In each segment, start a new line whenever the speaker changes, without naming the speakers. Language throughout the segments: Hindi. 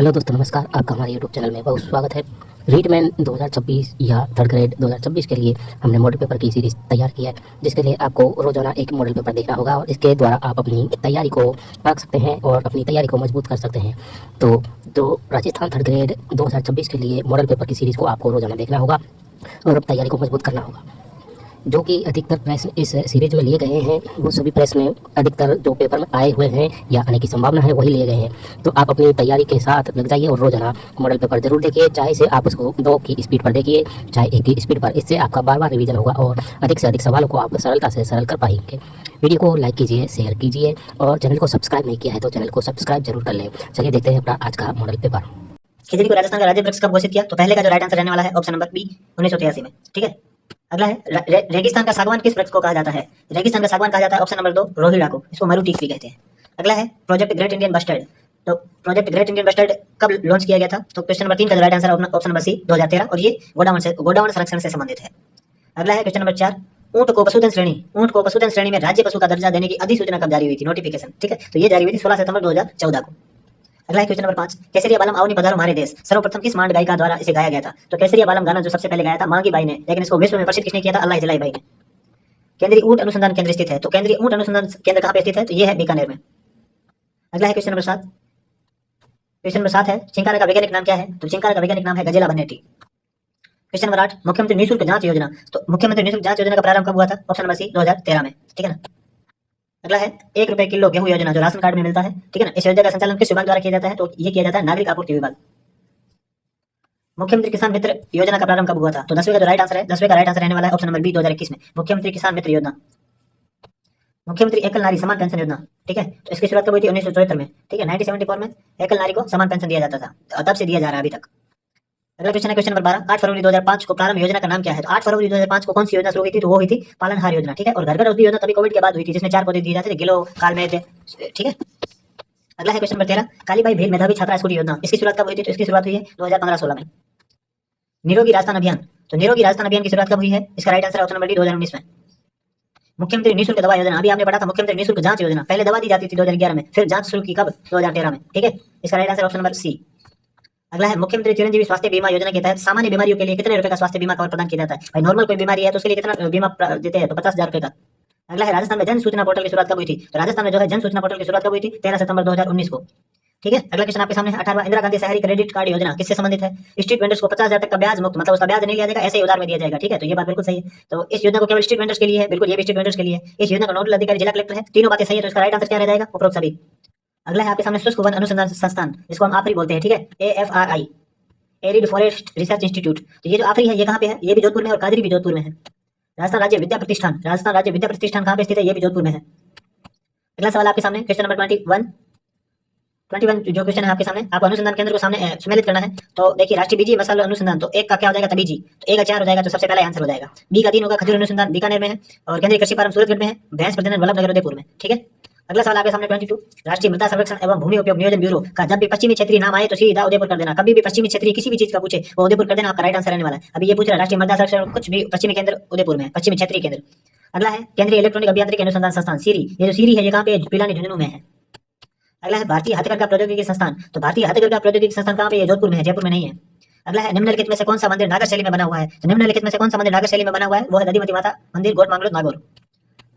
हेलो दोस्तों, नमस्कार। आपका हमारे यूट्यूब चैनल में बहुत स्वागत है। रीडमैन 2026 या थर्ड ग्रेड 2026 के लिए हमने मॉडल पेपर की सीरीज़ तैयार की है, जिसके लिए आपको रोजाना एक मॉडल पेपर देखना होगा और इसके द्वारा आप अपनी तैयारी को रख सकते हैं और अपनी तैयारी को मजबूत कर सकते हैं। तो राजस्थान थर्ड ग्रेड 2026 के लिए मॉडल पेपर की सीरीज़ को आपको रोजाना देखना होगा और अब तैयारी को मजबूत करना होगा। जो कि अधिकतर प्रश्न इस सीरीज में लिए गए हैं, वो सभी प्रश्न अधिकतर जो पेपर में आए हुए हैं या आने की संभावना है वही लिए गए हैं। तो आप अपनी तैयारी के साथ लग जाइए और रोजाना मॉडल पेपर जरूर देखिए, चाहे से आप उसको 2 की स्पीड पर देखिए चाहे 1 की स्पीड पर। इससे आपका बार बार रिवीजन होगा और अधिक से अधिक सवालों को आप सरलता से सरल कर पाएंगे। वीडियो को लाइक कीजिए, शेयर कीजिए और चैनल को सब्सक्राइब नहीं किया है तो चैनल को सब्सक्राइब जरूर कर लें। चलिए देखते हैं अपना आज का मॉडल पेपर।
खिचड़ी को राजस्थान का राज्य वृक्ष कब घोषित किया? तो पहले का जो राइट आंसर रहने वाला है ऑप्शन नंबर बी 1983 में। ठीक है, अगला है रेगिस्तान का सागवान किस वृक्ष को कहा जाता है? रेगिस्तान का सागवान कहा जाता है ऑप्शन नंबर 2 रोहिड़ा को। इसको मरू टीक भी कहते हैं। अगला है प्रोजेक्ट ग्रेट इंडियन बस्टर्ड। तो प्रोजेक्ट ग्रेट इंडियन बस्टर्ड कब लॉन्च किया गया था? तो क्वेश्चन नंबर 3 का right answer option number C 2013 और ये गोडावण संरक्षण से संबंधित है। अगला है क्वेश्चन नंबर 4 ऊंट को पशुधन श्रेणी में राज्य पशु का दर्जा देने की अधिसूचना कब जारी हुई थी? नोटिफिकेशन। ठीक है, तो ये जारी हुई थी 16 सितंबर 2014 को। अगला है क्वेश्चन नंबर 5 केसरिया बालम आवनी पधारो हमारे देश सर्वप्रथम किस मांड गायिका द्वारा इसे गाया गया था? तो केसरिया बालम गाना जो सबसे पहले गाया था मांगी बाई ने, लेकिन इसको विश्व में प्रसिद्ध किसने किया था? अल्लाह जलाई बाई ने। केंद्रीय ऊंट अनुसंधान केंद्र स्थित है, तो केंद्रीय ऊंट अनुसंधान केंद्र कहाँ पे स्थित है? तो ये है बीकानेर में। अगला है क्वेश्चन नंबर 7। क्वेश्चन नंबर 7 है चिंकारा का वैज्ञानिक नाम क्या है? तो चिंकारा का वैज्ञानिक नाम है गजेला बनेटी। क्वेश्चन नंबर 8 मुख्यमंत्री निःशुल्क जांच योजना। तो मुख्यमंत्री निःशुल्क जांच योजना का प्रारंभ कब हुआ था? ऑप्शन नंबर सी 2013 में। ठीक है ना। अगला है 1 रुपए किलो गेहूं योजना जो राशन कार्ड में मिलता है। ठीक है ना, इस योजना का संचालन किस विभाग द्वारा किया जाता है? तो ये किया जाता है नागरिक आपूर्ति विभाग। मुख्यमंत्री किसान मित्र योजना का प्रारंभ कब हुआ था? तो 10वें का जो राइट आंसर है 10वें का राइट आंसर रहने वाला है ऑप्शन नंबर बी 2021 में। मुख्यमंत्री किसान मित्र योजना, मुख्यमंत्री एकल नारी समान पेंशन योजना। ठीक है, तो इसकी शुरुआत कब हुई थी? 1974 में। ठीक है, 1974 में एकल नारी को समान पेंशन दिया जाता था, तो तब से दिया जा रहा है अभी तक। अगला क्वेश्चन है क्वेश्चन नंबर 12 8 फरवरी 2005 को प्रारंभ योजना का नाम क्या है? तो 8 फरवरी 2005 को कौन सी योजना शुरू हुई थी? तो वो हुई थी पालनहार योजना। ठीक है, और घर घर औषधि योजना तभी कोविड के बाद हुई थी, जिसमें 4 पौधे दिए जाते थे गिलो कालमेघ। ठीक है, अगला है क्वेश्चन नंबर 13 कालीबाई भेल मेधावी छात्रा स्कूटी योजना, इसकी शुरुआत कब हुई थी? तो इसकी शुरुआत हुई है 2015-16 में। निरोगी राजस्थान अभियान, तो निरोगी राजस्थान अभियान की शुरुआत कब हुई है? इसका right answer option number D 2019 में। मुख्यमंत्री निःशुल्क दवा योजना, अभी आपने पढ़ा था मुख्यमंत्री निःशुल्क जांच योजना, पहले दवा दी जाती थी 2011 में, फिर जांच शुरू की कब? 2013 में। ठीक है, इसका right answer option number C. अगला है मुख्यमंत्री चिरंजीवी स्वास्थ्य बीमा योजना के तहत सामान्य बीमारियों के लिए कितने रुपए का स्वास्थ्य बीमा कवर प्रदान किया जाता है? भाई नॉर्मल कोई बीमारी है तो उसके लिए कितना बीमा देते हैं? तो 50,000 रुपए का। अगला है राजस्थान में जन सूचना पोर्टल की शुरुआत कब हुई थी? तो राजस्थान में जो है जन सूचना पोर्टल की शुरुआत कब हुई थी? 13 सितंबर 2019 को। ठीक है, अगला क्वेश्चन आपके सामने है 18वां इंदिरा गांधी शहरी क्रेडिट कार्ड योजना किससे संबंधित है? स्ट्रीट वेंडर्स को 50,000 तक का ब्याज मुक्त, मतलब उसका ब्याज नहीं लिया जाएगा, ऐसे ही उधार में दिया जाएगा। ठीक है, तो ये बात बिल्कुल सही है। तो इस योजना को केवल स्ट्रीट वेंडर्स के लिए है, बिल्कुल ये भी स्ट्रीट वेंडर्स के लिए है। इस योजना का नोडल अधिकारी जिला कलेक्टर है। तीनों बातें सही है, तो इसका राइट आंसर क्या रह जाएगा? उपरोक्त सभी। अगला है आपके सामने शुष्क वन अनुसंधान संस्थान, इसको हम आफरी बोलते हैं। ठीक है, AFRI arid forest research institute. तो ये जो आफरी है ये कहाँ पे है? ये भी जोधपुर में, और कादरी भी जोधपुर में है। राजस्थान राज्य विद्या प्रतिष्ठान, राजस्थान राज्य विद्या प्रतिष्ठान कहाँ पे स्थित है? ये भी जोधपुर में है। अगला सवाल आपके सामने क्वेश्चन नंबर 21 जो क्वेश्चन है आपके सामने, आपको अनुसंधान केंद्र को सामने सम्मिलित करना है। तो देखिए राष्ट्रीय बीजी मसाला अनुसंधान, तो एक का क्या हो जाएगा? तबीजी, तो 1 का 4 हो जाएगा, तो सबसे पहला आंसर हो जाएगा। बी का 3 होगा खजूर अनुसंधान, बीकानेर में है, और केंद्रीय कृषि फार्म सूरतगढ़ में है, भैंस प्रजनन वल्लभनगर उदयपुर में। ठीक है, अगला सवाल आपके सामने 22 राष्ट्रीय मृदा संरक्षण एवं भूमि उपयोग नियोजन ब्यूरो का जब भी पश्चिमी क्षेत्रीय नाम आए तो सीधा उदयपुर कर देना। कभी भी पश्चिमी क्षेत्रीय किसी भी चीज का पूछे वो उदयपुर कर देना, आपका राइट आंसर रहने वाला है। अभी ये पूछ रहा है राष्ट्रीय मृदा संरक्षण, कुछ भी पश्चिमी केंद्र उदयपुर में है, पश्चिमी क्षेत्रीय केंद्र। अगला है केंद्रीय इलेक्ट्रॉनिक अभियांत्रिकी अनुसंधान संस्थान सीरी, ये जो सीरी है ये कहाँ पे? पिलानी झुंझुनू में है। अगला है भारतीय हथकरघा प्रौद्योगिकी संस्थान, तो भारतीय हथकरघा प्रौद्योगिकी संस्थान कहाँ पे? ये जोधपुर में है, जयपुर में नहीं है। अगला है निम्नलिखित में से कौन सा मंदिर नागर शैली में बना हुआ है? तो निम्नलिखित में से कौन सा मंदिर नागर शैली में बना हुआ है? वो है दधिमती माता मंदिर, गोट मांगलोद नागौर।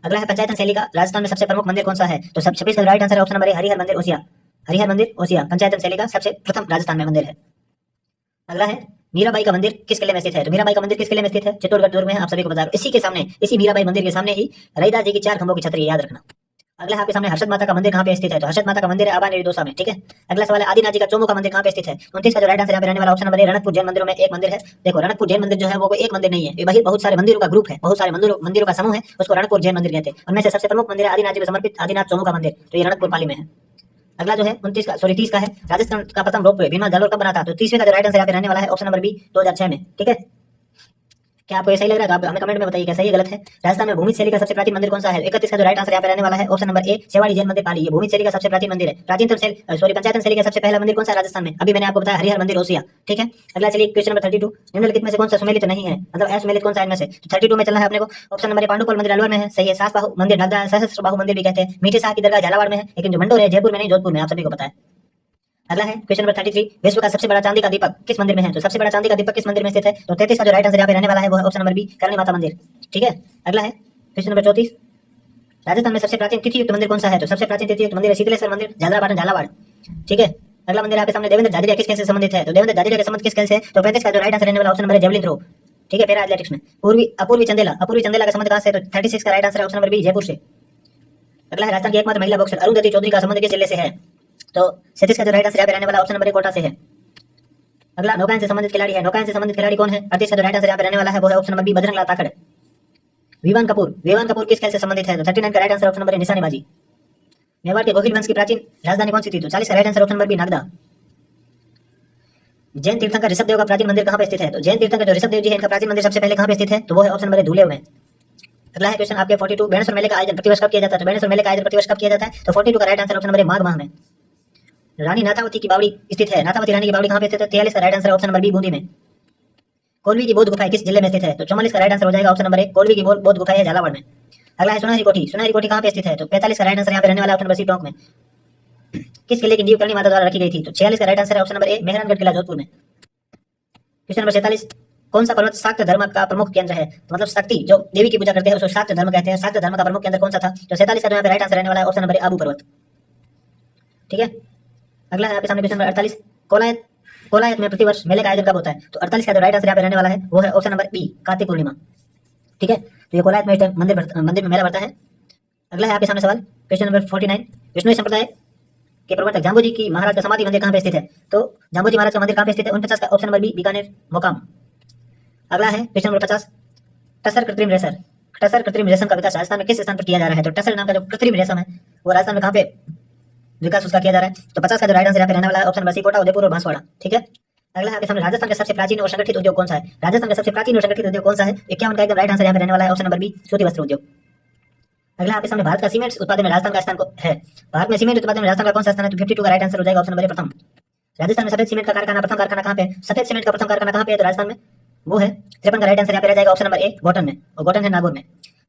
अगला है पंचायतन शैली का राजस्थान में सबसे प्रमुख मंदिर कौन सा है? तो सब 26 का राइट आंसर है ऑप्शन नंबर ए हरिहर मंदिर ओसिया। हरिहर मंदिर ओसिया पंचायतन शैली का सबसे प्रथम राजस्थान में मंदिर है। अगला है मीराबाई का मंदिर किस किले में स्थित है? तो मीराबाई का मंदिर किस किले में स्थित है? चित्तौड़गढ़ दुर्ग में है, आप सभी को बता रहा हूं। इसी के सामने, इसी मीराबाई मंदिर के सामने ही रैदास जी की 4 खंभों की छतरी है, याद रखना। अगला है आपके सामने हर्षद माता का मंदिर कहाँ पे स्थित है? तो हर्षद माता का मंदिर है आबा नेरी दोसा में। ठीक है, अगला सवाल है आदिनाथ जी का चोमो का मंदिर कहाँ पे स्थित है? 29 का जो राइट आंसर यहाँ पे रहने वाला ऑप्शन नंबर ए रणकपुर जैन मंदिरों में एक मंदिर है। देखो रणकपुर जैन मंदिर जो है वो कोई एक मंदिर नहीं है, ये वही बहुत सारे मंदिरों का ग्रुप है, बहुत सारे मंदिरों का समूह है, उसको रणकपुर जैन मंदिर कहते हैं। उनमें से सबसे प्रमुख मंदिर है आदिनाथ जी को समर्पित आदिनाथ चोमो का मंदिर, तो ये रणकपुर पाली में है। अगला जो है 30 का है राजस्थान का प्रथम रोपवे भीमा जालोर कब बना था? तो 30वें का जो राइट आंसर यहाँ पे रहने वाला है ऑप्शन नंबर बी 2006 में। ठीक है, क्या आपको ये सही लग रहा है? तो आप हमें कमेंट में बताइए क्या सही है गलत है। राजस्थान में भूमिज शैली का सबसे प्राचीन मंदिर कौन सा है? 31 का जो राइट आंसर यहाँ पे रहने वाला है ऑप्शन नंबर ए सेवाड़ी जैन मंदिर पाली, ये भूमिज शैली का सबसे प्राचीन मंदिर है। पंचायतन शैली का सबसे पहला मंदिर कौन सा राजस्थान में? अभी मैंने आपको बताया हरिहर मंदिर ओसिया। ठीक है, अगला चलिए क्वेश्चन नंबर 32 निम्नलिखित में से कौन सा सुमेलित नहीं है, मतलब असुमेलित कौन सा इनमें से? 32 में चलना है अपने को। ऑप्शन नंबर ए पांडुपल मंदिर अलवर में है, सही है। सास बाहु मंदिर नगदा सहस्त्र बाहु मंदिर भी कहते हैं। मीठे शाह की दरगाह झालावाड़ में है, लेकिन जो मंडोर है जयपुर में नहीं जोधपुर में, आप सभी को पता है। अगला है क्वेश्चन नंबर 33, विश्व का सबसे बड़ा चांदी का दीपक किस मंदिर में है? तो सबसे बड़ा चांदी का दीपक किस मंदिर में स्थित है? तो 33 का जो राइट आंसर यहाँ पे रहने वाला है वो है option number B, Karni Mata मंदिर। ठीक है, अगला है क्वेश्चन नंबर 34, राजस्थान में सबसे प्राचीन तिथि युक्त मंदिर कौन सा है? तो सबसे प्राचीन तिथि युक्त मंदिर है शीतलेश्वर मंदिर, झालरापाटन झालावाड़। ठीक है, अगला मंदिर आपके सामने देवेंद्र झाझड़िया किस खेल से संबंधित है? तो देवेंद्र झाझड़िया के संबंध किस खेल से है? तो 35 का जो राइट आंसर रहने वाला ऑप्शन नंबर है जेवलिन थ्रो। ठीक है, पैरा एथलेटिक्स में। अपूर्वी चंदेला का संबंध कहां से है? तो 36 का राइट आंसर है ऑप्शन नंबर बी, जयपुर से। अगला है राजस्थान की एकमात्र महिला बॉक्सर अरुंधति चौधरी का संबंध किस जिले से है? तो 37 का जो राइट आंसर यहाँ पे रहने वाला ऑप्शन नंबर ए, कोटा से है। अगला नौकायन से संबंधित खिलाड़ी है, नौकायन से संबंधित खिलाड़ी कौन है? 38 का जो राइट आंसर यहाँ पे रहने वाला है वो है option number B, Bajrang Lal ताकड़। Vivaan Kapoor किस खेल से संबंधित है? तो 39 का राइट आंसर ऑप्शन नंबर ए, निशानेबाजी। मेवाड़ के गोहिल वंश की प्राचीन राजधानी कौन सी थी? तो 40 का right answer option number B, Nagda. Jain तीर्थंकर ऋषभदेव का प्राचीन मंदिर कहां पे स्थित है? तो जैन तीर्थंकर जो ऋषभदेव जी है इनका प्राचीन मंदिर सबसे पहले कहां पे स्थित है? तो वो है ऑप्शन नंबर ए, धूलेव में। अगला है क्वेश्चन आपके 42, बेणेश्वर मेले का आयोजन प्रतिवर्ष कब किया जाता है? तो बेणेश्वर मेले का आयोजन प्रतिवर्ष कब किया जाता है? तो 42 का right answer option number A, माघ माह में। रानी नाथावती की बावड़ी स्थित है, नाथावती रानी की बावड़ी कहां पे स्थित है? 43 का right answer option number B, Bundi में। कोलवी की बौद्ध गुफा किस जिले में स्थित है? तो 44 का राइट आंसर हो जाएगा ऑप्शन नंबर ए, कोलवी की बौद्ध गुफा है झालावाड़ में। अगला है सुनहरी कोठी कहां पे स्थित है? तो 45 का राइट आंसर यहां पे रहने वाला ऑप्शन नंबर सी, टोंक में। किस किले की नींव करणी माता द्वारा रखी गई थी? तो 46 का राइट आंसर है ऑप्शन नंबर ए, मेहरानगढ़ किला, जोधपुर में। क्वेश्चन नंबर 47, कौन सा पर्वत शाक्त धर्म का प्रमुख केंद्र है? तो मतलब शक्ति जो देवी की पूजा करते हैं उसको शाक्त धर्म कहते हैं। शाक्त धर्म का प्रमुख केंद्र कौन सा था? तो 47 का यहाँ पे राइट आंसर रहने वाला है ऑप्शन नंबर ए, आबू पर्वत। ठीक है, अगला है आपके सामने क्वेश्चन नंबर 48, कोलायत में प्रतिवर्ष मेले का आयोजन कब होता है? तो 48 का जो राइट आंसर यहाँ पे रहने वाला है वो है option number B, Kartik Purnima. ठीक है, तो ये कोलायत में इस टाइम मंदिर में मेला बढ़ता है। अगला है आपके सामने सवाल क्वेश्चन नंबर 49, विष्णु संप्रदाय के प्रवर्तक जाम्बोजी की महाराज का समाधि मंदिर कहां पे स्थित है? तो जाम्बोजी महाराज का मंदिर कहां पे स्थित है? 49 का ऑप्शन नंबर बी, बीकानेर, मोकाम। अगला है क्वेश्चन नंबर 50, टसर कृत्रिम रेशम का विकास राजस्थान में किस स्थान पर किया जा रहा है? तो टसर नाम का जो कृत्रिम रेशम है वो राजस्थान में कहां पे विकास उसका किया जा रहा है? तो 50 का जो राइट आंसर यहाँ पे रहने वाला है option number C, Kota, Udaipur और बांसवाड़ा। ठीक है, अगला है आपके सामने राजस्थान का सबसे प्राचीन और संगठित उद्योग कौन सा है? राजस्थान का सबसे प्राचीन और संगठित उद्योग कौन सा है? 51 का एकदम राइट आंसर यहाँ पे रहने वाला है ऑप्शन नंबर बी, सूती वस्त्र उद्योग। अगला आपके सामने भारत का सीमेंट उत्पादन में राजस्थान का स्थान है। भारत में सीमेंट उत्पादन में राजस्थान का कौन सा स्थान है? तो 52 का राइट आंसर हो जाएगा ऑप्शन नंबर ए, प्रथम। राजस्थान में सफेद सीमेंट का कारखाना प्रथम कारखाना कहां पे है? सफेद सीमेंट का प्रथम कारखाना कहां पे है? तो राजस्थान में वो है 53 का राइट आंसर यहाँ पे रह जाएगा ऑप्शन नंबर ए, गोटन में, और गोटन है नागौर में।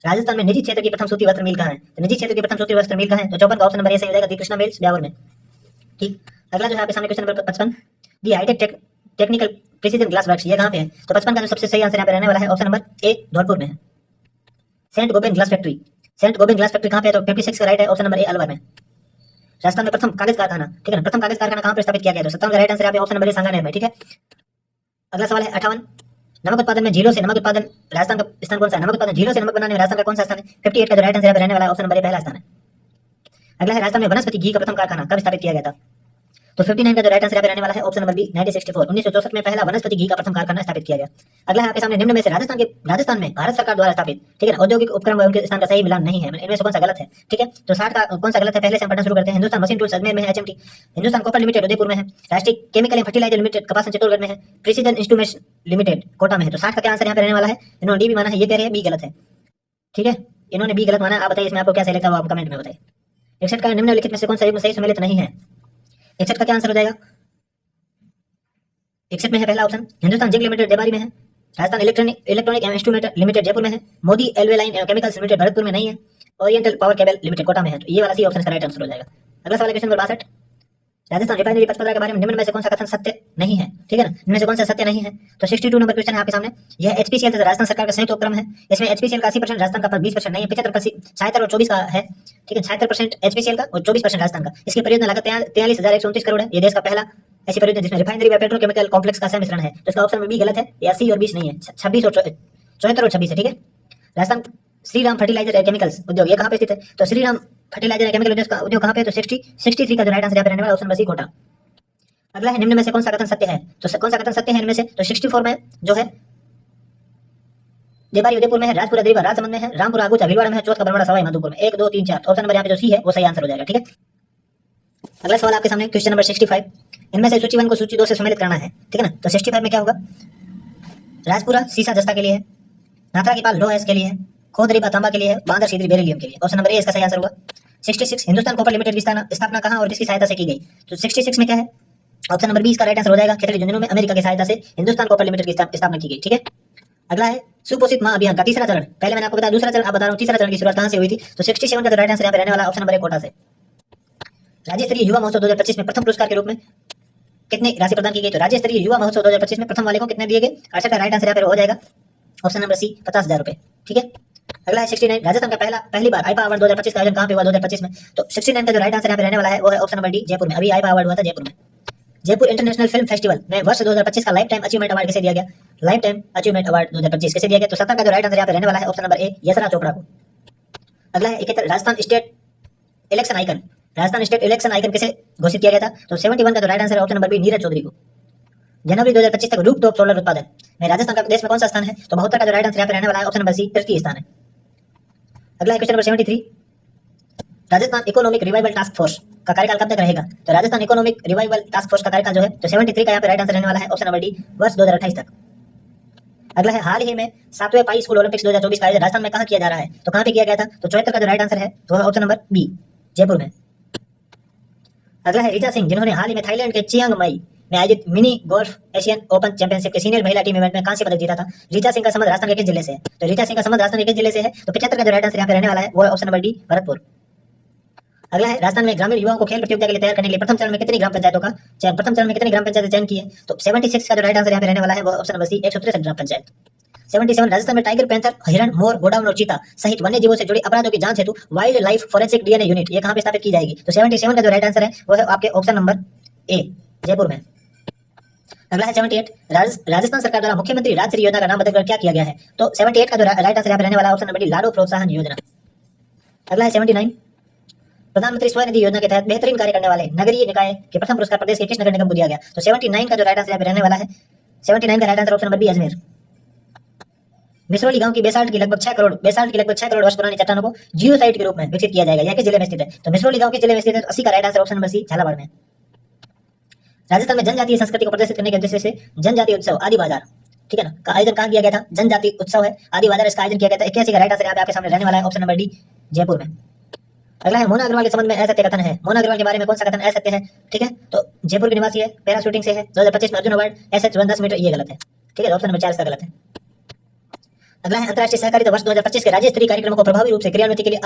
राजस्थान में निजी क्षेत्र की प्रथम सूती वस्त्र मिल कहां है? तो निजी क्षेत्र की प्रथम सूती वस्त्र मिल कहां है? तो 54 का ऑप्शन नंबर ए सही हो जाएगा, दी कृष्णा मिल्स, ब्यावर में। ठीक, अगला जो है आपके सामने question number 55, the hi-tech technical precision glass works ये कहां पे है? तो 55 का जो सबसे सही आंसर यहाँ पे रहने वाला है ऑप्शन नंबर ए, धौलपुर में है। सेंट गोबेन ग्लास फैक्ट्री कहां पे है? तो 56 का राइट है ऑप्शन नंबर ए, अलवर में। राजस्थान में प्रथम कागज कारखाना, ठीक है ना, प्रथम कागज कारखाना कहां पर स्थापित किया गया? तो 57 का राइट आंसर यहाँ पे ऑप्शन नंबर ए, सांगानेर में। ठीक है, अगला सवाल है 58, नमक उत्पादन में झीलों से नमक उत्पादन राजस्थान का स्थान कौन सा है? नमक उत्पादन झीलों से नमक बनाने में राजस्थान का कौन सा स्थान है? 58 का जो राइट आंसर यहाँ पे रहने वाला है ऑप्शन नंबर ए, पहला स्थान है। अगला है राजस्थान में वनस्पति घी का प्रथम कारखाना कब स्थापित किया गया था? तो 59 का जो राइट आंसर यहाँ पे रहने वाला है ऑप्शन नंबर बी, 1964 में पहला वनस्पति घी का प्रथम कारखाना स्थापित किया गया। अगला है आपके सामने निम्न में से राजस्थान में भारत सरकार द्वारा स्थापित, ठीक है ना, औद्योगिक उपक्रम व उनके स्थान का सही मिलान नहीं है, इनमें से कौन सा गलत है? ठीक है, तो 60 का कौन सा गलत है पहले से हम पढ़ना शुरू करते हैं। हिंदुस्तान मशीन टूल्स अजमेर में है, HMT. Hindustan copper limited Udaipur में है। Rashtriya chemical and fertilizer limited Kapasan Chittorgarh में है। प्रिसीजन इंस्ट्रूमेंट्स लिमिटेड कोटा में है। तो 60 का क्या आंसर यहाँ पे रहने वाला है? इन्होंने डी भी माना है, ये कह रहे हैं बी गलत है। ठीक है, इन्होंने बी गलत माना, आप बताइए इसमें आपको क्या सही लगता है वो आप कमेंट में बताइए। 61 का निम्नलिखित में से कौन सा युग्म सही सम्मिलित नहीं है? 61 का क्या आंसर हो जाएगा? 61 में है पहला option, Hindustan zinc limited Debari में है। Rajasthan electronic instrument limited Jaipur में है। मोदी एल्वेलाइन केमिकल्स लिमिटेड भरतपुर में नहीं है। Oriental power cable limited Kota में है। तो ये वाला सी ऑप्शन का राइट आंसर हो जाएगा। अगला सवाल question number 62, Rajasthan refinery Pachpadra के बारे में निम्न में से कौन सा कथन सत्य नहीं है? ठीक है ना, इनमें से कौन सा सत्य नहीं है? तो 62 नंबर क्वेश्चन है आपके सामने। यह एचपीसीएल तथा राजस्थान सरकार का संयुक्त उपक्रम है। इसमें एचपीसीएल का 80%, राजस्थान का 20% नहीं है, 75% 76 और 24 का है। ठीक है, 76% एचपीसीएल का और 24% राजस्थान का। इसकी परियोजना लागत 43,129 करोड़ है। ये देश का पहला ऐसी परियोजना जिसमें रिफाइनरी व पेट्रोकेमिकल कॉम्प्लेक्स का मिश्रण है। तो इसका ऑप्शन में बी गलत है, या सी और 20 नहीं है, 26 और 74 और 26 है। ठीक है, Rajasthan Shriram fertilizer and chemicals उद्योग ये कहां पे स्थित है? तो श्रीराम फर्टिलाइजर एंड केमिकल उद्योग कहां पे है? तो 63 का जो राइट आंसर यहाँ पे रहने वाला ऑप्शन नंबर सी, कोटा। अगला है निम्न में से कौन सा कथन सत्य है? तो कौन सा कथन सत्य है इनमें से? तो 64 में जो है देबारी उदयपुर में है, राजपुरा देवा राजसमंद में है, रामपुर आगूचा भीलवाड़ा में है, चौथ का बरवाड़ा सवाई माधोपुर में। 1 2 3 4 ऑप्शन नंबर यहाँ पे जो सी है वो सही आंसर हो जाएगा। ठीक है, अगला सवाल आपके सामने क्वेश्चन नंबर 65, इनमें से सूची 1 को सूची 2 से सम्मिलित करना है। ठीक है ना, तो 65 में क्या होगा? राजपुरा सीसा जस्ता के लिए है, नाथरा की पाल लोह के लिए है, खोदरीबा तांबा के लिए है, बांदर सीधरी बेरिलियम के लिए। ऑप्शन नंबर ए इसका सही आंसर होगा। 66 हिंदुस्तान कॉपर लिमिटेड की स्थापना कहां और किसकी सहायता से की गई? तो 66 में क्या है? ऑप्शन नंबर बी इसका राइट आंसर हो जाएगा। खेतड़ी झुंझुनू में अमेरिका की सहायता से हिंदुस्तान कॉपर लिमिटेड की स्थापना की गई। ठीक है, अगला है सुपोषित माह अभियान का तीसरा चरण। पहले मैंने आपको बताया दूसरा चरण, अब बता रहा हूं तीसरा चरण की शुरुआत कहां से हुई थी? तो 67 का जो राइट आंसर यहां पे रहने वाला ऑप्शन नंबर ए, कोटा से। राज्य स्तरीय युवा महोत्सव 2025 में प्रथम पुरस्कार के रूप में कितनी राशि प्रदान की गई? तो राज्य स्तरीय युवा महोत्सव 2025 में प्रथम वाले को कितने दिए गए? 68 का राइट आंसर यहाँ पे हो जाएगा ऑप्शन नंबर सी, 50,000 रुपए। ठीक है, अगला है 69, राजस्थान का पहली बार आईपा अवार्ड 2025 का आयोजन कहाँ पे हुआ 2025 में? तो 69 का जो राइट आंसर यहाँ पे रहने वाला है वो है ऑप्शन नंबर डी, जयपुर में। अभी आईपा अवार्ड हुआ था जयपुर में। जयपुर इंटरनेशनल फिल्म फेस्टिवल में वर्ष 2025 का लाइफ टाइम अचीवमेंट अवार्ड किसे दिया गया? लाइफ टाइम अचीवमेंट अवार्ड 2025 किसे दिया गया? तो 70 का जो राइट आंसर यहाँ पे रहने वाला है option number A, Yashraj Chopra को। अगला है 71, Rajasthan state election icon. Rajasthan state election icon किसे घोषित किया गया था? तो 71 का जो राइट आंसर है option number B, Neeraj Chaudhary को। जनवरी 2025 तक रूफटॉप सोलर उत्पादन में राजस्थान का देश में कौन सा स्थान है? तो 72 का जो राइट आंसर यहाँ पे रहने वाला है ऑप्शन नंबर सी, तृतीय स्थान है। अगला है question number 73, Rajasthan economic revival task force का कार्यकाल कब तक रहेगा? तो Rajasthan economic revival task force का कार्यकाल जो है तो 73 का यहाँ पे राइट आंसर रहने वाला है ऑप्शन नंबर डी, वर्ष 2028 तक। अगला है हाल ही में 7वें पाई स्कूल ओलंपिक्स 2024 का आयोजन राजस्थान में कहाँ किया जा रहा है? तो कहाँ पे किया गया था? तो 74 का जो राइट आंसर है तो ऑप्शन नंबर बी, जयपुर में। अगला है ऋचा सिंह, जिन्होंने हाल ही में थाईलैंड के चियांग माई में आयोजित mini golf Asian open championship के सीनियर महिला टीम इवेंट में कांस्य पदक जीता था। ऋचा सिंह का संबंध राजस्थान के किस जिले से है? तो ऋचा सिंह का संबंध राजस्थान के किस जिले से है? तो 75 का जो राइट आंसर यहाँ पे रहने वाला है वो है ऑप्शन नंबर डी, भरतपुर। अगला है राजस्थान में ग्रामीण युवाओं को खेल प्रतियोगिता के लिए तैयार करने के लिए प्रथम चरण में कितनी ग्राम पंचायतों का चयन? प्रथम चरण में कितनी ग्राम पंचायत चयन की है? तो 76 का जो राइट आंसर यहाँ पे रहने वाला है वो ऑप्शन नंबर सी, 163 ग्राम पंचायत। 77, राजस्थान में टाइगर, पैंथर, हिरण, मोर, गोडाउन और चीता सहित वन्य जीवों से जुड़े अपराधों की जांच हेतु wild life forensic DNA unit ये कहाँ पे स्थापित की जाएगी? तो 77 का जो राइट आंसर है वो है आपके ऑप्शन नंबर ए, जयपुर में। अगला है 78, राजस्थान सरकार द्वारा मुख्यमंत्री राजश्री योजना का नाम बदलकर क्या किया गया है? तो 78 का जो राइट आंसर यहाँ पे रहने वाला है ऑप्शन नंबर डी, लाडो प्रोत्साहन योजना। अगला है 79, प्रधानमंत्री स्वनिधि योजना के तहत बेहतरीन कार्य करने वाले नगरीय निकाय के प्रथम पुरस्कार प्रदेश के किस नगर निगम को दिया गया? तो 79 का जो राइट आंसर यहाँ पे रहने वाला है 79 का right answer option number B, Ajmer. Misroli गांव की बेसाल्ट की लगभग 6 करोड़ वर्ष पुरानी चट्टानों को जियोसाइट के रूप में विकसित किया जाएगा। यह किस जिले में स्थित है? तो मिसरोली गांव किस जिले में स्थित है? तो 80 का right answer option number C, Jhalawar में। राजस्थान में जनजातीय संस्कृति को प्रदर्शित करने के उद्देश्य से जनजातीय उत्सव आदि बाजार, ठीक है ना, का आयोजन कहाँ किया गया था? जनजातीय उत्सव है आदि बाजार, इसका आयोजन किया गया था। 81 का राइट आंसर यहाँ पे आपके सामने रहने वाला है ऑप्शन नंबर डी, जयपुर में। अगला है मोना अग्रवाल के संबंध में असत्य कथन है। मोना अग्रवाल के बारे में कौन सा कथन असत्य है? ठीक है, तो जयपुर के निवासी है, पैरा शूटिंग से है, 2025 में अर्जुन अवार्ड, एसएच 10 मीटर, ये गलत है। ठीक है, ऑप्शन नंबर 4 इसका गलत है। अगला है अंतर्राष्ट्रीय सहकारिता वर्ष 2025 के राज्य स्तरीय कार्यक्रमों को प्रभावी रूप से क्रियान्वित के लिए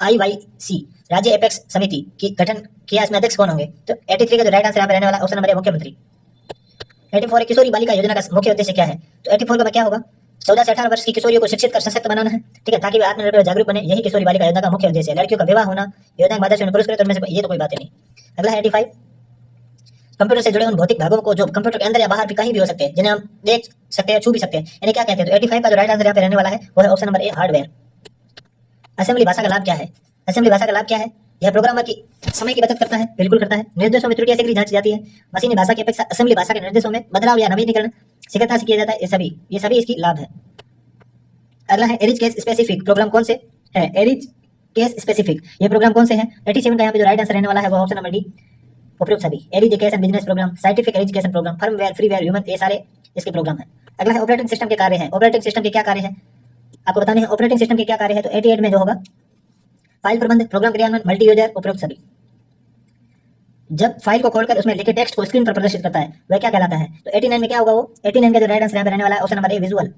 IYC राज्य एपेक्स समिति की गठन किया, इसमें अध्यक्ष कौन होंगे? तो 83 का जो राइट आंसर यहाँ पे रहने वाला ऑप्शन नंबर ए, मुख्यमंत्री। 84 किशोरी बालिका योजना का मुख्य उद्देश्य क्या है? तो 84 का क्या होगा? 14 से 18 वर्ष की किशोरियों को शिक्षित कर सशक्त बनाना है, ठीक है, ताकि वे आत्मनिर्भर जागरूक बने। यही किशोरी बालिका योजना का मुख्य उद्देश्य है। लड़कियों का विवाह होना योजना के माध्यम से पुरस्कृत करने से ये तो कोई बात नहीं। अगला है 85, कंप्यूटर से जुड़े उन भौतिक भागों को जो कंप्यूटर के अंदर या बाहर भी कहीं भी हो सकते हैं, जिन्हें हम देख सकते हैं, छू भी सकते हैं, यानी क्या कहते हैं? तो 85 का जो राइट आंसर यहाँ पे रहने वाला है वो है ऑप्शन नंबर ए, हार्डवेयर। असेंबली भाषा का लाभ क्या है? असेंबली भाषा का लाभ क्या है? यह प्रोग्रामर की समय की बचत करता है, बिल्कुल करता है। निर्देशों में त्रुटियां शीघ्र जांची जाती है। मशीनी भाषा की अपेक्षा असेंबली भाषा के निर्देशों में बदलाव या नवीनीकरण शीघ्रता से किया जाता है। ये सभी इसकी लाभ है। अगला है एरिज केस स्पेसिफिक प्रोग्राम कौन से है? एरिज केस स्पेसिफिक ये प्रोग्राम कौन से है? 87 का यहाँ पे जो राइट आंसर रहने वाला है वो ऑप्शन नंबर डी, उपयुक्त सभी। Education business program, scientific education program, firmware, freeware, human, ये सारे इसके प्रोग्राम है। अगला है ऑपरेटिंग सिस्टम के कार्य है। ऑपरेटिंग सिस्टम के क्या कार्य है आपको बताने हैं? ऑपरेटिंग सिस्टम के क्या कार्य है? तो 88 में जो होगा फाइल प्रबंध, प्रोग्राम क्रियान्वयन, मल्टी यूजर, उपयुक्त सभी। जब फाइल को खोलकर उसमें लिखे टेक्स्ट को स्क्रीन पर प्रदर्शित करता है वह क्या कहलाता है? तो 89 में क्या होगा? वो 89 का जो राइट आंसर यहाँ पे रहने वाला है option number A, visual.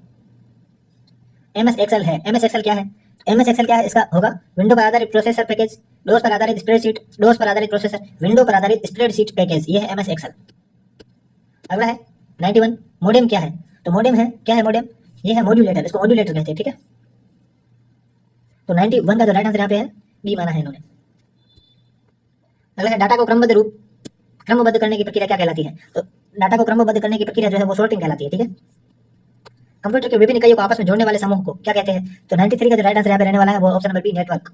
MS excel है। MS एक्सेल क्या है? MS एक्सेल क्या है? इसका होगा विंडो पर आधारित प्रोसेसर पैकेज, डोस पर आधारित स्प्रेडशीट, डोस पर आधारित प्रोसेसर, विंडो पर आधारित स्प्रेडशीट पैकेज, ये है MS एक्सेल। अगला है 91, मोडेम क्या है? तो मोडेम है, क्या है मोडेम? ये है मॉड्यूलेटर, इसको मॉड्यूलेटर कहते हैं, ठीक है। तो 91 का जो राइट आंसर यहाँ पे है बी माना है इन्होंने। अगला है डाटा को क्रमबद्ध करने की प्रक्रिया क्या कहलाती है? तो डाटा को क्रमबद्ध करने की प्रक्रिया जो है वो सॉर्टिंग कहलाती है, ठीक है। कंप्यूटर के विभिन्न इकाइयों को आपस में जोड़ने वाले समूह को क्या कहते हैं? तो 93 का जो राइट आंसर यहाँ पे रहने वाला है वो ऑप्शन नंबर बी, नेटवर्क।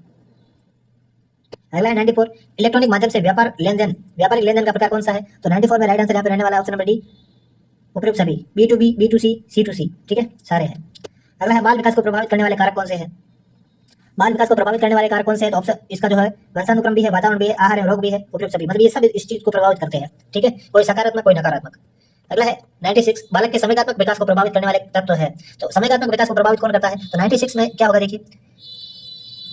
अगला है 94, इलेक्ट्रॉनिक माध्यम से व्यापारिक लेनदेन का प्रकार कौन सा है? तो 94 में राइट आंसर यहाँ पे रहने वाला है ऑप्शन नंबर डी, उपयुक्त सभी। B2B, B2C, C2C, ठीक है, सारे हैं। अगला है बाल विकास को प्रभावित करने वाले कारक कौन से हैं? बाल विकास को प्रभावित करने वाले कारक कौन से हैं? तो ऑप्शन इसका जो है वंशानुक्रम भी है, वातावरण भी है, आहार एवं रोग भी है, उपयुक्त सभी। मतलब ये सब इस चीज को प्रभावित करते हैं, ठीक है, कोई सकारात्मक कोई नकारात्मक। अगला है 96, बालक के समयगात्मक विकास को प्रभावित करने वाले तत्व है। तो समयगात्मक विकास को प्रभावित कौन करता है? तो 96 में क्या होगा? देखिए,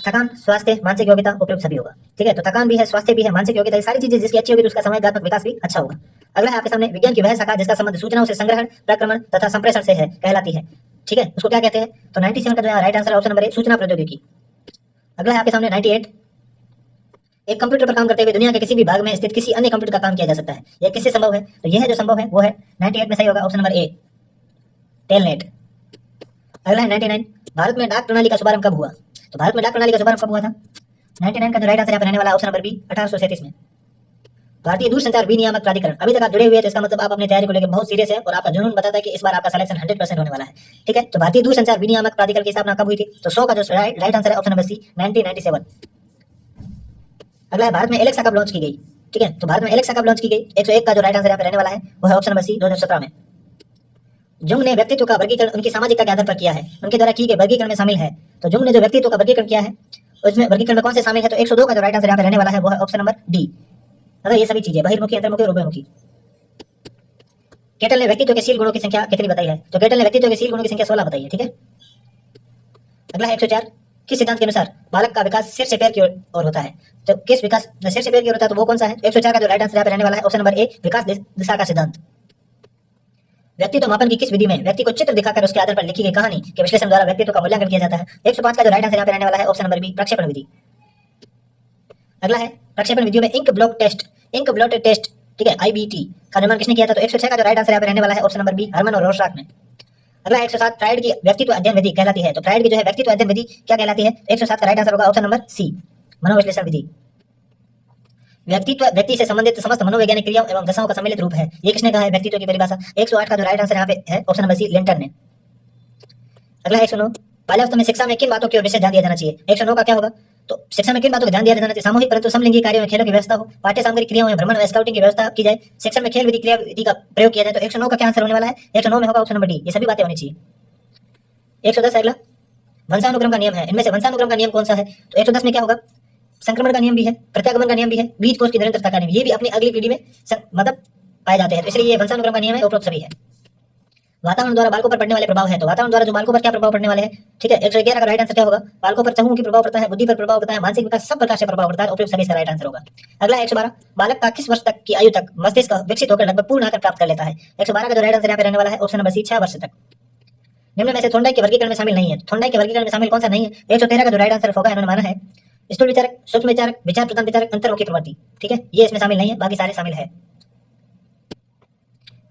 थकान, स्वास्थ्य, मानसिक योग्यता, उपयुक्त सभी होगा, ठीक है। तो थकान भी है, स्वास्थ्य भी है, मानसिक योग्यता, ये सारी चीजें जिसकी अच्छी होगी तो उसका समयगात्मक विकास भी अच्छा होगा। अगला है आपके सामने विज्ञान की वह शाखा जिसका संबंध सूचनाओं से संग्रहण, प्रक्रमण तथा संप्रेषण से है, कहलाती है, ठीक है, उसको क्या कहते हैं? तो 97 का जो राइट आंसर है ऑप्शन नंबर ए, सूचना प्रौद्योगिकी। अगला है आपके सामने 98, एक कंप्यूटर पर काम करते हुए दुनिया के किसी भी भाग में स्थित किसी अन्य कंप्यूटर का काम किया जा सकता है। यह किससे संभव है? तो यह जो संभव है वो है 98 में सही होगा ऑप्शन नंबर ए, टेलनेट। अगला है 99, भारत में डाक प्रणाली का शुभारंभ कब हुआ? तो भारत में डाक प्रणाली का शुभारंभ कब हुआ था? 99 का जो राइट आंसर यहाँ पर रहने वाला ऑप्शन नंबर बी, 1837 में। भारतीय दूरसंचार विनियामक प्राधिकरण। अभी तक आप जुड़े हुए हैं तो इसका मतलब आप अपनी तैयारी को लेकर बहुत सीरियस है और आपका जुनून बताता है कि इस बार आपका सिलेक्शन 100% होने वाला है। ठीक है, तो भारतीय दूरसंचार विनियामक प्राधिकरण की स्थापना कब हुई थी? तो 100 का जो राइट आंसर है ऑप्शन नंबर सी, 1997। अगला है भारत में एलेक्सा कब लॉन्च की गई? ठीक है, तो भारत में एलेक्सा कब लॉन्च की गई? 101 का जो राइट आंसर यहाँ पे रहने वाला है वो है ऑप्शन नंबर सी, 2017 में। जुंग ने व्यक्तित्व का वर्गीकरण उनकी सामाजिकता के आधार पर किया है, उनके द्वारा की गई वर्गीकरण में शामिल है। तो जुंग ने जो व्यक्तित्व का वर्गीकरण किया है उसमें वर्गीकरण में कौन से शामिल है? तो 102 का जो राइट आंसर यहाँ पे रहने वाला है वो है ऑप्शन नंबर डी। मतलब ये सभी चीजें बहिर्मुखी, अंतर्मुखी और उभयमुखी। केटल ने व्यक्तित्व के शील गुणों की संख्या कितनी बताई है? तो केटल ने व्यक्तित्व के शील गुणों की संख्या 16 बताई है। ठीक है, अगला है 104, किस सिद्धांत के अनुसार बालक का विकास सिर से पैर की ओर होता है? तो किस विकास सिर से पैर की ओर होता है तो वो कौन सा है? 104 का जो राइट आंसर यहाँ पे रहने वाला है ऑप्शन नंबर ए, विकास दिशा का सिद्धांत। व्यक्तित्व मापन की किस विधि में व्यक्ति को चित्र दिखाकर उसके आधार पर लिखी गई कहानी के विश्लेषण द्वारा व्यक्तित्व का मूल्यांकन किया जाता है? 105 का जो राइट आंसर यहाँ पे रहने वाला है ऑप्शन नंबर बी, प्रक्षेपण विधि। अगला है प्रक्षेपण विधियों में इंक ब्लॉट टेस्ट, ठीक है, आईबीटी का निर्माण किसने किया था? तो 106 का जो राइट आंसर यहाँ पे रहने वाला है ऑप्शन नंबर बी, हरमन और रोस्टाक ने। अगला 107, फ्राइड की व्यक्तित्व अध्ययन विधि कहलाती है? तो फ्राइड की जो है व्यक्तित्व अध्ययन विधि क्या कहलाती है? 107 का राइट आंसर होगा ऑप्शन नंबर सी, मनोविश्लेषण विधि। व्यक्तित्व व्यक्ति से संबंधित समस्त मनोवैज्ञानिक क्रियाओं एवं दशाओं का सम्मिलित रूप है, ये किसने कहा है व्यक्तित्व की परिभाषा? 108 का जो राइट आंसर यहाँ पे है ऑप्शन नंबर सी, लेंटर ने। अगला 109, बाल्यावस्था में शिक्षा में किन बातों की ओर विशेष ध्यान दिया जाना चाहिए? 109 का क्या होगा? तो शिक्षा में किन बातों का ध्यान दिया जाना चाहिए? सामूहिक परंतु समलिंगी कार्यों में खेलों की व्यवस्था हो, पाठ्य सामग्री क्रियाओं में भ्रमण व स्काउटिंग की व्यवस्था की जाए, शिक्षा में खेल विधि क्रिया विधि का प्रयोग किया जाए। तो 109 का क्या आंसर होने वाला है? 109 में होगा ऑप्शन नंबर डी, ये सभी बातें होनी चाहिए। 110 अगला वंशानुक्रम का नियम है, इनमें से वंशानुक्रम का नियम कौन सा है? तो 110 में क्या होगा? संक्रमण का नियम भी है, प्रत्यागमन का नियम भी है, बीज कोष की निरंतरता का नियम, ये भी अपनी अगली पीढ़ी में मतलब पाए जाते हैं, तो इसलिए ये वंशानुक्रम का नियम है, उपरोक्त सभी है। वातावरण द्वारा बालकों पर पड़ने वाले प्रभाव है, तो वातावरण द्वारा जो बालकों पर क्या प्रभाव पड़ने वाले हैं? ठीक है, 111 का राइट आंसर क्या होगा? बालकों पर चहुमुखी प्रभाव पड़ता है, बुद्धि पर प्रभाव पड़ता है, मानसिक विकास सब प्रकार से प्रभाव पड़ता है, उपयुक्त सभी का राइट आंसर होगा। अगला 112, बालक का किस वर्ष तक की आयु तक मस्तिष्क विकसित होकर लगभग पूर्ण आकार प्राप्त कर लेता है? 112 का जो राइट आंसर यहाँ पे रहने वाला है ऑप्शन नंबर सी, 6 वर्ष तक। निम्न में से थोंडाइक के वर्गीकरण में शामिल नहीं है, थोंडाइक के वर्गीकरण में शामिल कौन सा नहीं है? 113 का जो राइट आंसर होगा इन्होंने माना है स्थूल विचारक, सूक्ष्म विचारक, विचार प्रधान विचारक, अंतर्मुखी प्रवृत्ति। ठीक है, ये इसमें शामिल नहीं है, बाकी सारे शामिल है।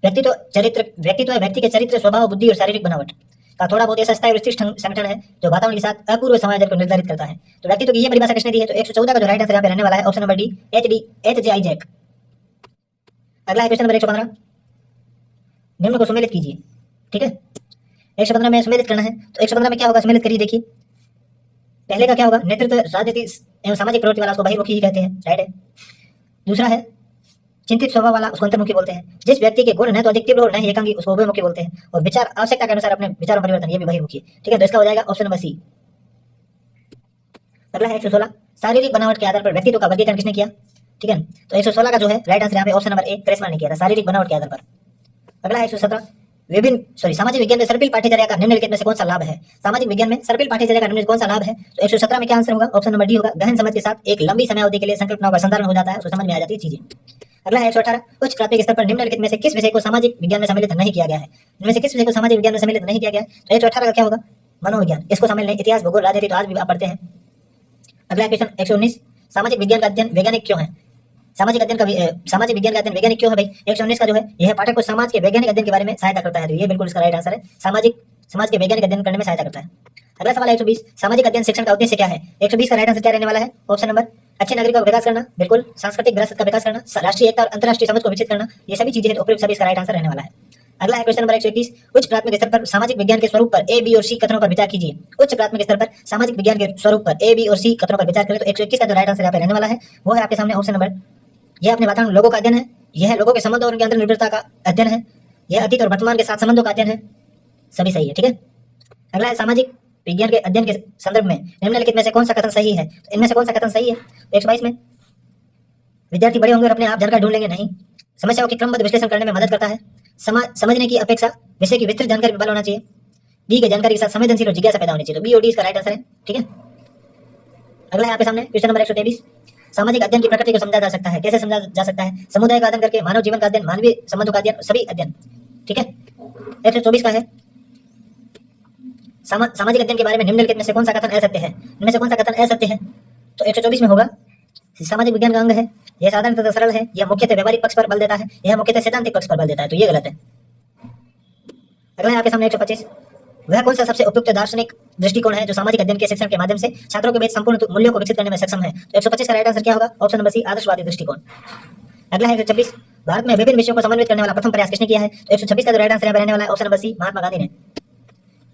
व्यक्तित्व है व्यक्ति के चरित्र, स्वभाव, बुद्धि और शारीरिक बनावट का थोड़ा बहुत ऐसा स्थायी विशिष्ट संगठन है जो वातावरण के साथ अपूर्व समायोजन को निर्धारित करता है। तो व्यक्तित्व की ये परिभाषा किसने दी है? तो 114 का जो राइट आंसर यहाँ पे रहने वाला है option number D, H J Isaac. अगला है क्वेश्चन नंबर 115, निम्न को सम्मिलित कीजिए। ठीक है, 115 में सम्मिलित करना है, तो 115 में क्या होगा? सम्मिलित करिए, देखिए पहले का क्या होगा? नेतृत्व, राजनीति एवं सामाजिक प्रवृत्ति वाला उसको बहिर्मुखी ही कहते हैं, राइट है। दूसरा है चिंतित स्वभाव वाला, उसको अंतर्मुखी बोलते हैं। जिस व्यक्ति के गुण न तो अधिक तीव्र और न ही एकांगी, उसको उभयमुखी बोलते हैं। और विचार आवश्यकता के अनुसार अपने विचारों परिवर्तन, ये भी बहिर्मुखी। ठीक है, तो इसका हो जाएगा ऑप्शन नंबर सी। अगला है 116, शारीरिक बनावट के आधार पर व्यक्तित्व का वर्गीकरण किसने किया? ठीक है, तो 116 का जो है राइट आंसर यहाँ पे ऑप्शन नंबर ए, क्रेसमैन ने किया था, शारीरिक बनावट के आधार पर। अगला है 117, सामाजिक विज्ञान में सर्पिल पाठ्यचर्या का निम्नलिखित में से कौन सा लाभ है? सामाजिक विज्ञान में सर्पिल पाठ्यचर्या का निम्नलिखित कौन सा लाभ है? तो 117 में क्या आंसर होगा? ऑप्शन नंबर डी होगा, गहन समझ के साथ एक लंबी समयावधि के लिए संकल्पनाओं का संधारण हो जाता है, उसको समझ में आ जाती है चीजें। अगला है 118, उच्च प्राथमिक स्तर पर निम्नलिखित में से किस विषय को सामाजिक विज्ञान में सम्मिलित नहीं किया गया है? इनमें से किस विषय को सामाजिक विज्ञान में सम्मिलित नहीं किया गया है? तो 118 का क्या होगा? मनोविज्ञान, इसको शामिल नहीं। इतिहास, भूगोल, राजनीति तो आज भी आप पढ़ते हैं। अगला क्वेश्चन 119, सामाजिक विज्ञान का अध्ययन वैज्ञानिक क्यों है? सामाजिक विज्ञान का अध्ययन वैज्ञानिक क्यों है भाई? 119 का जो है यह पाठक को समाज के वैज्ञानिक अध्ययन के बारे में सहायता करता है, तो ये बिल्कुल इसका राइट आंसर है, समाज के वैज्ञानिक अध्ययन करने में सहायता करता है। अगला सवाल है 120, सामाजिक अध्ययन शिक्षण का उद्देश्य क्या है? 120 का राइट आंसर क्या रहने वाला है? ऑप्शन नंबर अच्छे नागरिक का विकास करना, बिल्कुल, सांस्कृतिक विरासत का विकास करना, राष्ट्रीय एकता और अंतर्राष्ट्रीय समझ को विकसित करना, ये सभी चीजें तो उपयुक्त सभी इसका राइट आंसर रहने वाला है। अगला है क्वेश्चन नंबर 121, उच्च प्राथमिक स्तर पर सामाजिक विज्ञान के स्वरूप पर ए, बी और सी कथनों पर विचार कीजिए। उच्च प्राथमिक स्तर पर सामाजिक विज्ञान के स्वरूप पर ए, बी और सी कथनों पर विचार करें, तो 121 का जो राइट आंसर यहाँ पे रहने वाला है वो है आपके सामने ऑप्शन नंबर, यह अपने वातावरण लोगों का अध्ययन है, यह लोगों के संबंध और उनके अंतर निर्भरता का अध्ययन है, यह अतीत और वर्तमान के साथ संबंधों का अध्ययन है, सभी सही है। ठीक है, अगला है सामाजिक विज्ञान के अध्ययन के संदर्भ में निम्नलिखित में से कौन सा कथन सही है? तो इनमें से कौन सा कथन सही है? 122 में विद्यार्थी बड़े होंगे और अपने आप जानकारी ढूंढ लेंगे, नहीं। समस्याओं के क्रमबद्ध विश्लेषण करने में मदद करता है, समझने की अपेक्षा विषय की विस्तृत जानकारी बल होना चाहिए, दी गई जानकारी के साथ संवेदनशील और जिज्ञासा पैदा होनी चाहिए, तो बी और डी इसका राइट आंसर है। ठीक है, अगला है आपके सामने क्वेश्चन नंबर 123, सामाजिक अध्ययन की प्रकृति को समझा जा सकता है, कैसे समझा जा सकता है? समुदाय का अध्ययन करके, मानव जीवन का अध्ययन, मानवीय संबंधों का अध्ययन, सभी अध्ययन। ठीक है, 124 का है सामाजिक अध्ययन के बारे में निम्नलिखित में से कौन सा कथन असत्य है? इनमें से कौन सा कथन असत्य है? तो 124 में होगा सामाजिक विज्ञान का अंग है, यह साधारण तथा सरल है, यह मुख्यतः व्यवहारिक पक्ष पर बल देता है, यह मुख्यतः सैद्धांतिक पक्ष पर बल देता है, तो ये गलत है। अगला है आपके सामने 125, वह कौन सा सबसे उपयुक्त दार्शनिक दृष्टिकोण है जो सामाजिक अध्ययन के शिक्षण के माध्यम से छात्रों के बीच संपूर्ण मूल्यों को विकसित करने में सक्षम है? तो 125 का राइट आंसर क्या होगा? ऑप्शन नंबर सी, आदर्शवादी दृष्टिकोण। अगला है 126, भारत में विभिन्न विषयों को समन्वित करने वाला प्रथम प्रयास किसने किया है? तो 126 का जो राइट आंसर यहाँ पे रहने वाला है ऑप्शन नंबर सी, महात्मा गांधी ने।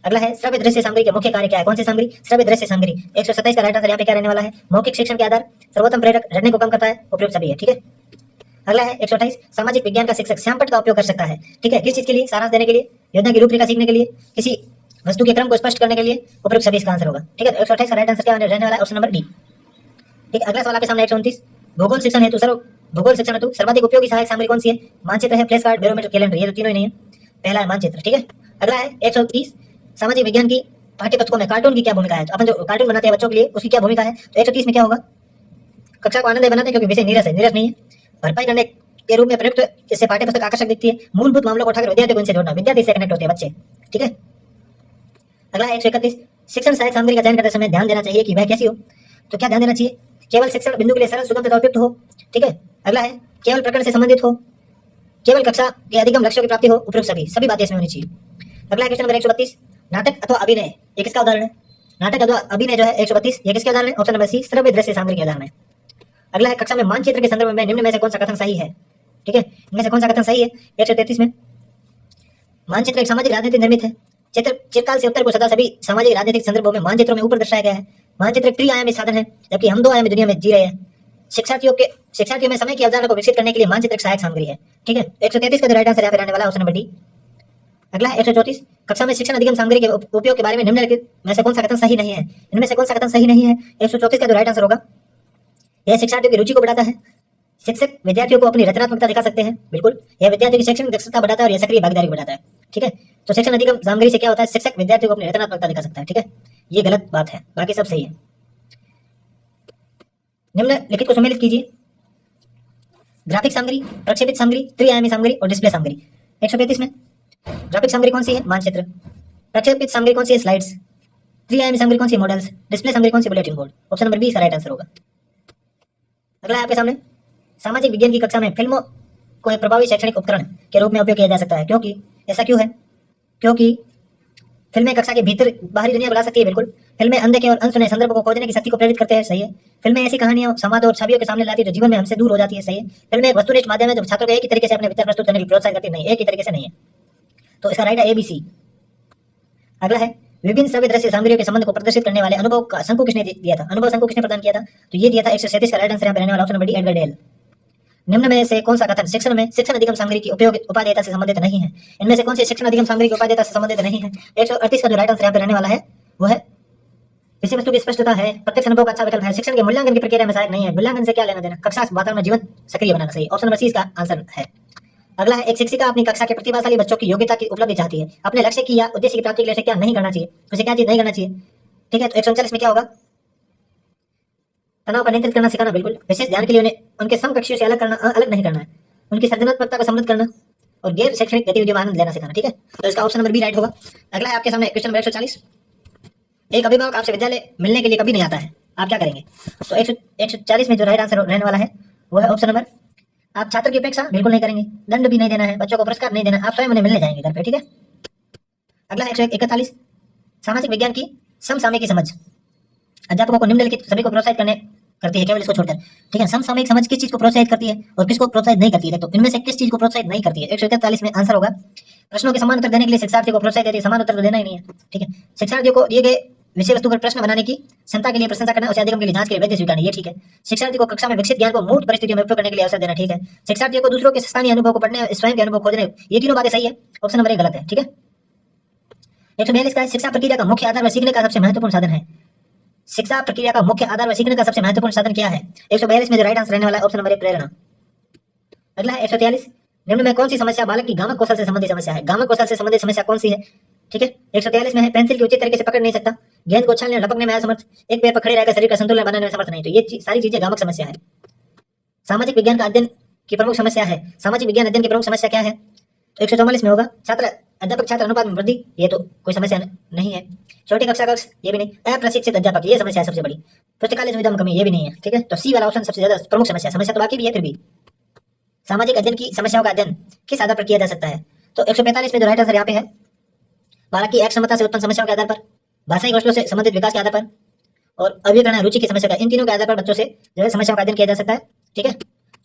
अगला है श्रव्य दृश्य सामग्री के मुख्य कार्य क्या है? कौन सी सामग्री? श्रव्य दृश्य सामग्री। 127 का राइट आंसर यहाँ पे क्या रहने वाला है? मौखिक शिक्षण के आधार, सर्वोत्तम प्रेरक, रटने को कम करता है, उपयुक्त सभी है, ठीक है। अगला है 128, सामाजिक विज्ञान का शिक्षक श्यामपट्ट का उपयोग कर सकता है, ठीक है, किस चीज के लिए? सारांश देने के लिए, योजना की रूपरेखा सीखने के लिए, किसी वस्तु के क्रम को स्पष्ट करने के लिए, उपयुक्त सभी इसका आंसर होगा, ठीक है। 128 का राइट आंसर क्या रहने वाला है? Option number D. ठीक है, अगला सवाल आपके सामने 129, भूगोल शिक्षण हेतु सर्वाधिक उपयोगी सहायक सामग्री कौन सी है? मानचित्र है, फ्लैश कार्ड, बैरोमीटर, कैलेंडर, ये तो तीनों ही नहीं है, पहला है मानचित्र, ठीक है। अगला है 130, सामाजिक विज्ञान की पाठ्य पुस्तकों में कार्टून की क्या भूमिका है? तो अपन जो कार्टून बनाते हैं बच्चों के लिए उसकी क्या भूमिका है? तो 130 में क्या होगा? कक्षा को आनंददायक बनाते हैं क्योंकि विषय नीरस नहीं है, भरपाई करने के रूप में प्रयुक्त, इससे पाठ्य पुस्तक आकर्षक दिखती है, मूलभूत मामलों को उठाकर विद्यार्थी को इनसे जोड़ना, विद्यार्थी से कनेक्ट होते हैं बच्चे, ठीक है। अगला है 131, शिक्षण सहायक सामग्री का चयन करते समय ध्यान देना चाहिए कि वह कैसी हो? तो क्या ध्यान देना चाहिए? केवल शिक्षण बिंदु के लिए सरल, सुगम तथा उपयुक्त हो, ठीक है। अगला है केवल प्रकरण से संबंधित हो, केवल कक्षा के अधिगम लक्ष्यों की प्राप्ति हो, उपयुक्त सभी बातें इसमें होनी चाहिए। अगला है क्वेश्चन नंबर 132, नाटक अथवा अभिनय, ये किसका उदाहरण है? नाटक अथवा अभिनय जो है 132, ये किसके उदाहरण है? ऑप्शन नंबर सी, श्रव्य दृश्य सामग्री के उदाहरण है। अगला है कक्षा में मानचित्र के संदर्भ में निम्न में से कौन सा कथन सही है? ठीक है, इनमें से कौन सा कथन सही है? 133 में मानचित्र एक सामाजिक राजनीति निर्मित है, चिरकाल से उत्तर को सदा सभी सामाजिक राजनीतिक संदर्भों में मानचित्रों में ऊपर दर्शाया गया है, मानचित्र एक त्रिआयामी साधन है जबकि हम 2 आयामी दुनिया में जी रहे हैं, शिक्षार्थियों में समय की अवधारणा को विकसित करने के लिए मानचित्र एक सहायक सामग्री है, ठीक है। 133 का जो राइट आंसर यहाँ पे रहने वाला है ऑप्शन नंबर डी। अगला है 134, कक्षा में शिक्षण अधिगम सामग्री के उपयोग के बारे में निम्नलिखित में से कौन सा कथन सही नहीं है? इनमें से कौन सा कथन सही नहीं है? 134 का जो राइट आंसर होगा, यह शिक्षार्थियों की रुचि को बढ़ाता है, शिक्षक विद्यार्थियों को अपनी रचनात्मकता दिखा सकते हैं, बिल्कुल, यह विद्यार्थियों की शैक्षणिक दक्षता बढ़ाता है और यह सक्रिय भागीदारी बढ़ाता है, ठीक है। तो शिक्षण अधिगम सामग्री से क्या होता है? शिक्षक विद्यार्थियों को अपनी रचनात्मकता दिखा सकता है, ठीक है, ये गलत बात है, बाकी सब सही है। निम्नलिखित को सम्मिलित कीजिए, ग्राफिक सामग्री, प्रक्षेपित सामग्री, त्रिआयामी सामग्री और डिस्प्ले सामग्री। 135 में ग्राफिक सामग्री कौन सी है? मानचित्र। प्रक्षेपित सामग्री कौन सी है? स्लाइड्स। त्रिआयामी सामग्री कौन सी? मॉडल्स। डिस्प्ले सामग्री कौन सी? Bulletin board. Option number B इसका राइट आंसर होगा। अगला है आपके सामने, सामाजिक विज्ञान की कक्षा में फिल्मों को एक प्रभावी शैक्षणिक उपकरण के रूप में उपयोग किया जा सकता है, क्योंकि ऐसा क्यों है? क्योंकि फिल्में कक्षा के भीतर बाहरी दुनिया बुला सकती है, बिल्कुल। फिल्में अनदेखे और अनसुने संदर्भों को खोजने की शक्ति को प्रेरित करते हैं, सही है। फिल्में ऐसी कहानियों, संवाद और छवियों के सामने लाती है जो जीवन में हमसे दूर हो जाती है, सही है। फिल्में एक वस्तुनिष्ठ माध्यम है जो छात्रों को एक ही तरीके से अपने विचार प्रस्तुत करने की प्रोत्साहित करती नहीं, एक ही तरीके से नहीं है, तो इसका राइट है ABC। अगला है, विभिन्न श्रव्य दृश्य सामग्रियों के संबंध को प्रदर्शित करने वाले अनुभव का शंकु किसने दिया था? अनुभव शंकु किसने प्रदान किया था? तो ये दिया था 137 का राइट आंसर यहाँ पे रहने वाला option number D, Edgar Dale. निम्न में से कौन सा कथन शिक्षण में शिक्षण अधिगम सामग्री की उपयोग उपादेयता से संबंधित नहीं है? इनमें से कौन सी शिक्षण अधिगम सामग्री की उपादेयता से संबंधित नहीं है? 138 का जो राइट आंसर यहाँ पे रहने वाला है वो है, किसी वस्तु की स्पष्टता है, प्रत्यक्ष अनुभव का अच्छा विकल्प है, शिक्षण के मूल्यांकन की प्रक्रिया में सहायक नहीं है, मूल्यांकन से क्या लेना देना, कक्षा वातावरण में जीवन सक्रिय बनाना, सही। ऑप्शन नंबर सी इसका आंसर है। अगला है, एक शिक्षिका अपनी कक्षा के प्रतिभाशाली बच्चों की योग्यता की उपलब्धि चाहती है, अपने लक्ष्य की या उद्देश्य की प्राप्ति के लिए उसे क्या नहीं करना चाहिए? उसे क्या चीज नहीं करना चाहिए? ठीक है, तो 139 में क्या होगा? तनाव को नियंत्रित करना सिखाना, बिल्कुल। विशेष ध्यान के लिए उन्हें उनके समकक्षियों से अलग नहीं करना है, उनकी सृजनात्मकता को समृद्ध करना और गैर शैक्षणिक गतिविधियों में आनंद लेना सिखाना, ठीक है। तो इसका ऑप्शन नंबर बी राइट होगा। अगला है आपके सामने क्वेश्चन नंबर 140, एक अभिभावक आपसे विद्यालय मिलने के लिए कभी नहीं आता है, आप क्या करेंगे? तो 140 में जो राइट आंसर रहने वाला है वो है ऑप्शन नंबर, आप छात्र की अपेक्षा बिल्कुल नहीं करेंगे, दंड भी नहीं देना है, बच्चों को पुरस्कार नहीं देना, आप स्वयं उन्हें मिलने जाएंगे घर पे, ठीक है। अगला 141, सामाजिक विज्ञान की समसामयिक समझ अध्यापकों को निम्नलिखित सभी को प्रोत्साहित करने करती है, केवल इसको छोड़कर, ठीक है। समसामयिक समझ किस चीज को प्रोत्साहित करती है और किसको प्रोत्साहित नहीं करती है? तो इनमें से किस चीज को प्रोत्साहित नहीं करती है? 141 में आंसर होगा, प्रश्नों के समान उत्तर देने के लिए शिक्षार्थी को प्रोत्साहित देती है, समान उत्तर तो देना ही नहीं है, ठीक है। शिक्षार्थियों को दिए गए विषय वस्तु पर प्रश्न बनाने की क्षमता के लिए प्रशंसा करना, उसे अधिगम के लिए जांच के लिए वैध स्वीकारना, ये ठीक है। शिक्षार्थी को कक्षा में विकसित ज्ञान को मूर्त परिस्थितियों में उपयोग करने के लिए अवसर देना, ठीक है। शिक्षार्थियों को दूसरों के स्थानीय अनुभव को पढ़ने, स्वयं के अनुभव खोजने, ये तीनों बातें सही है, ऑप्शन नंबर 1 गलत है, ठीक है। 142 का, शिक्षा प्रक्रिया का मुख्य आधार व सीखने का सबसे महत्वपूर्ण साधन है। शिक्षा प्रक्रिया का मुख्य आधार व सीखने का सबसे महत्वपूर्ण साधन क्या है? 142 में जो राइट आंसर रहने वाला है ऑप्शन नंबर 1, प्रेरणा। अगला है 143, निम्न में कौन सी समस्या बालक की गामक कौशल से संबंधित समस्या है? गामक कौशल से संबंधित समस्या कौन सी है? ठीक है, 143 में है, पेंसिल की उचित तरीके से पकड़ नहीं सकता, गेंद को उछालने लपकने में असमर्थ, एक पैर पर खड़े रहकर शरीर का संतुलन बनाने में समर्थ नहीं, तो ये सारी चीजें गामक समस्या है। सामाजिक विज्ञान का अध्ययन की प्रमुख समस्या है, सामाजिक विज्ञान अध्ययन की प्रमुख समस्या क्या है? तो 144 में होगा, छात्र अध्यापक छात्र अनुपात में वृद्धि, ये तो कोई समस्या नहीं है। छोटी कक्षा कक्ष, ये भी नहीं। अप्रशिक्षित अध्यापक, ये समस्या है सबसे बड़ी। पुस्तकालय सुविधा में कमी, ये भी नहीं है। ठीक है, तो सी वाला ऑप्शन सबसे ज्यादा प्रमुख समस्या। समस्या तो बाकी भी है फिर भी। सामाजिक अध्ययन की समस्याओं का अध्ययन किस आधार पर किया जा सकता है? तो 145 में जो राइट आंसर यहाँ पे है, बालक की क्षमता से उत्पन्न समस्याओं के आधार पर, भाषाई कौशलों से संबंधित विकास के आधार पर, और अभिकरण रुचि की समस्या का, इन तीनों के आधार पर बच्चों से जो है समस्याओं का अध्ययन किया जा सकता है। ठीक है,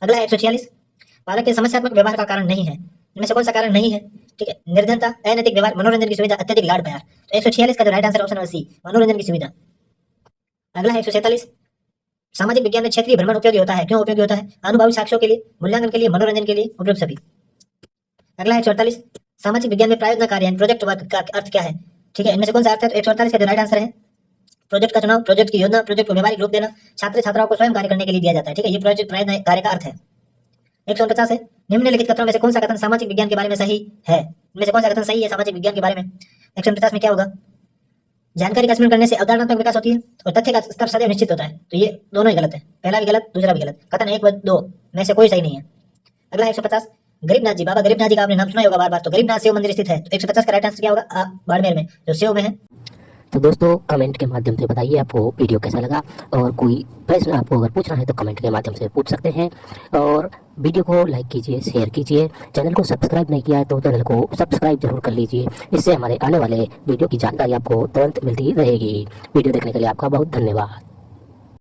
अगला है 146, बालक के समस्यात्मक व्यवहार का कारण नहीं है। इनमें से कौन सा कारण नहीं है? ठीक है, निर्धनता, अनैतिक व्यवहार, मनोरंजन की सुविधा, अत्यधिक लाड़ प्यार। तो 146 का जो right answer option number C, मनोरंजन की सुविधा। अगला है 147, सामाजिक विज्ञान में क्षेत्रीय भ्रमण उपयोगी होता है। क्यों उपयोगी होता है? अनुभवी साक्ष्यों के लिए, मूल्यांकन के लिए, मनोरंजन के लिए, उपयुक्त सभी। अगला है 148, सामाजिक विज्ञान में प्रायोजन कार्य प्रोजेक्ट वर्क का अर्थ क्या है? ठीक है, इनमें से कौन सा अर्थ है? तो 148 का जो राइट आंसर है, प्रोजेक्ट का चुनाव, प्रोजेक्ट की योजना, प्रोजेक्ट को व्यवहारिक रूप देना, छात्र छात्राओं को स्वयं कार्य करने के लिए दिया जाता है। ठीक है, ये प्रोजेक्ट प्रायोजन कार्य का अर्थ है। 149 है, निम्नलिखित कथनों में से कौन सा कथन सामाजिक विज्ञान के बारे में सही है? इनमें से कौन सा कथन सही है सामाजिक विज्ञान के बारे में? 149 में क्या होगा? जानकारी का स्मरण करने से अवधारणात्मक विकास होती है और तथ्य का स्तर सदैव निश्चित होता है। तो ये दोनों ही गलत है, पहला भी गलत, दूसरा भी गलत। कथन 1 व 2 में से कोई सही नहीं है। अगला है 150, गरीबनाथ जी, बाबा गरीबनाथ जी का आपने नाम सुना होगा बार बार। तो गरीबनाथ शिव मंदिर स्थित है। तो 150 का राइट आंसर क्या होगा? बाड़मेर में, जो शिव में है।
तो दोस्तों कमेंट के माध्यम से बताइए आपको वीडियो कैसा लगा, और कोई प्रश्न आपको अगर पूछना है तो कमेंट के माध्यम से पूछ सकते हैं। और वीडियो को लाइक कीजिए, शेयर कीजिए। चैनल को सब्सक्राइब नहीं किया है तो चैनल को सब्सक्राइब जरूर कर लीजिए। इससे हमारे आने वाले वीडियो की जानकारी आपको तुरंत मिलती रहेगी। वीडियो देखने के लिए आपका बहुत धन्यवाद।